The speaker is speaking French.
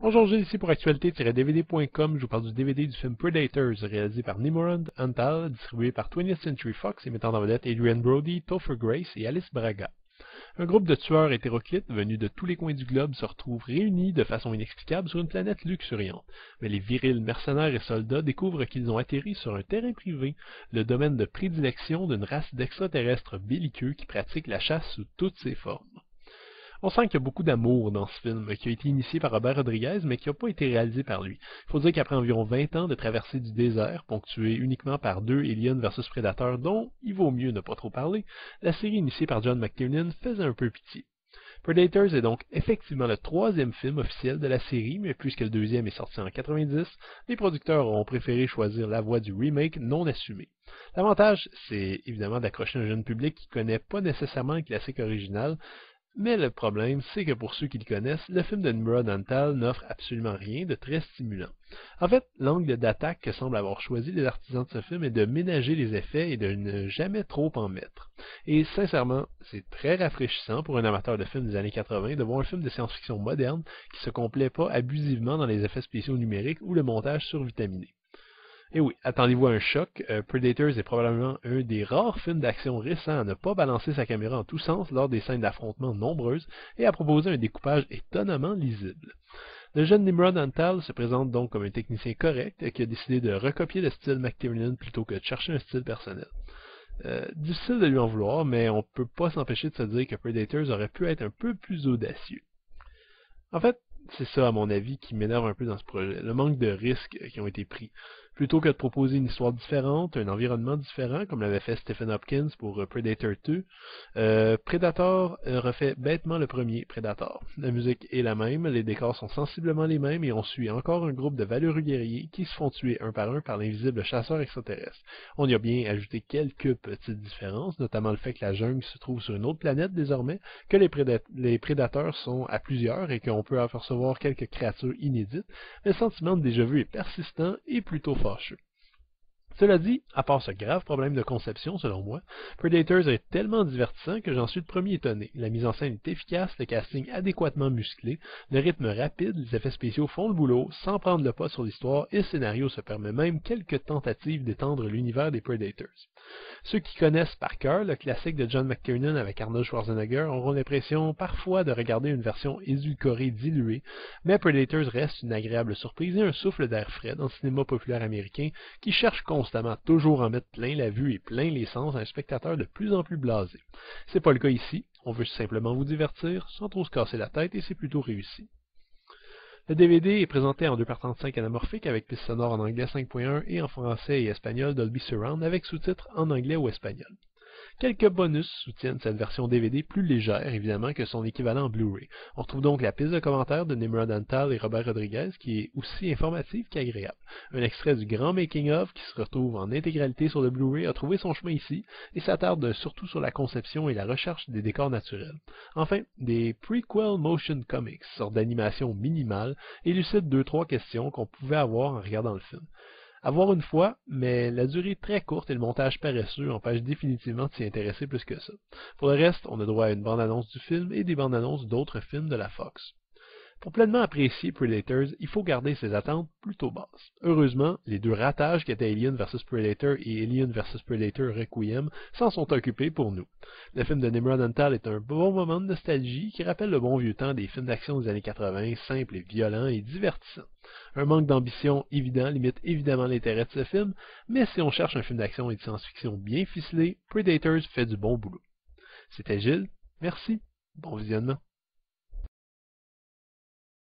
Bonjour, Gilles ici pour actualité-dvd.com. Je vous parle du DVD du film Predators, réalisé par Nimrod Antal, distribué par 20th Century Fox et mettant en vedette Adrian Brody, Topher Grace et Alice Braga. Un groupe de tueurs hétéroclites venus de tous les coins du globe se retrouvent réunis de façon inexplicable sur une planète luxuriante. Mais les virils mercenaires et soldats découvrent qu'ils ont atterri sur un terrain privé, le domaine de prédilection d'une race d'extraterrestres belliqueux qui pratiquent la chasse sous toutes ses formes. On sent qu'il y a beaucoup d'amour dans ce film, qui a été initié par Robert Rodriguez, mais qui n'a pas été réalisé par lui. Il faut dire qu'après environ 20 ans de traversée du désert, ponctuée uniquement par 2 Alien vs Predator dont il vaut mieux ne pas trop parler, la série initiée par John McTiernan faisait un peu pitié. Predators est donc effectivement le troisième film officiel de la série, mais puisque le deuxième est sorti en 90, les producteurs ont préféré choisir la voie du remake non assumé. L'avantage, c'est évidemment d'accrocher un jeune public qui ne connaît pas nécessairement le classique original, mais le problème, c'est que pour ceux qui le connaissent, le film de Nimrod Antal n'offre absolument rien de très stimulant. En fait, l'angle d'attaque que semblent avoir choisi les artisans de ce film est de ménager les effets et de ne jamais trop en mettre. Et sincèrement, c'est très rafraîchissant pour un amateur de films des années 80 de voir un film de science-fiction moderne qui se complaît pas abusivement dans les effets spéciaux numériques ou le montage survitaminé. Et oui, attendez-vous à un choc, Predators est probablement un des rares films d'action récents à ne pas balancer sa caméra en tous sens lors des scènes d'affrontement nombreuses et à proposer un découpage étonnamment lisible. Le jeune Nimrod Antal se présente donc comme un technicien correct qui a décidé de recopier le style McTiernan plutôt que de chercher un style personnel. Difficile de lui en vouloir, mais on peut pas s'empêcher de se dire que Predators aurait pu être un peu plus audacieux. En fait, c'est ça, à mon avis, qui m'énerve un peu dans ce projet, le manque de risques qui ont été pris. Plutôt que de proposer une histoire différente, un environnement différent, comme l'avait fait Stephen Hopkins pour Predator 2, Predator refait bêtement le premier Predator. La musique est la même, les décors sont sensiblement les mêmes et on suit encore un groupe de valeureux guerriers qui se font tuer un par l'invisible chasseur extraterrestre. On y a bien ajouté quelques petites différences, notamment le fait que la jungle se trouve sur une autre planète désormais, que les prédateurs sont à plusieurs et qu'on peut apercevoir quelques créatures inédites, mais le sentiment de déjà-vu est persistant et plutôt fâcheux. Cela dit, à part ce grave problème de conception, selon moi, Predators est tellement divertissant que j'en suis le premier étonné. La mise en scène est efficace, le casting adéquatement musclé, le rythme rapide, les effets spéciaux font le boulot, sans prendre le pas sur l'histoire, et le scénario se permet même quelques tentatives d'étendre l'univers des Predators. Ceux qui connaissent par cœur le classique de John McTiernan avec Arnold Schwarzenegger auront l'impression parfois de regarder une version édulcorée diluée, mais Predators reste une agréable surprise et un souffle d'air frais dans le cinéma populaire américain qui cherche constamment toujours en mettre plein la vue et plein les sens à un spectateur de plus en plus blasé. C'est pas le cas ici, on veut simplement vous divertir sans trop se casser la tête et c'est plutôt réussi. Le DVD est présenté en 2x35 anamorphique avec piste sonore en anglais 5.1 et en français et espagnol Dolby Surround avec sous-titres en anglais ou espagnol. Quelques bonus soutiennent cette version DVD plus légère, évidemment, que son équivalent en Blu-ray. On retrouve donc la piste de commentaires de Nimrod Antal et Robert Rodriguez, qui est aussi informative qu'agréable. Un extrait du grand making-of, qui se retrouve en intégralité sur le Blu-ray, a trouvé son chemin ici, et s'attarde surtout sur la conception et la recherche des décors naturels. Enfin, des prequel motion comics, sorte d'animation minimale, élucident 2-3 questions qu'on pouvait avoir en regardant le film. À voir une fois, mais la durée très courte et le montage paresseux empêchent définitivement de s'y intéresser plus que ça. Pour le reste, on a droit à une bande-annonce du film et des bandes-annonces d'autres films de la Fox. Pour pleinement apprécier Predators, il faut garder ses attentes plutôt basses. Heureusement, les deux ratages qui étaient Alien vs Predator et Alien vs Predator Requiem s'en sont occupés pour nous. Le film de Nimrod Antal est un bon moment de nostalgie qui rappelle le bon vieux temps des films d'action des années 80, simples et violents et divertissants. Un manque d'ambition évident limite évidemment l'intérêt de ce film, mais si on cherche un film d'action et de science-fiction bien ficelé, Predators fait du bon boulot. C'était Gilles, merci, bon visionnement.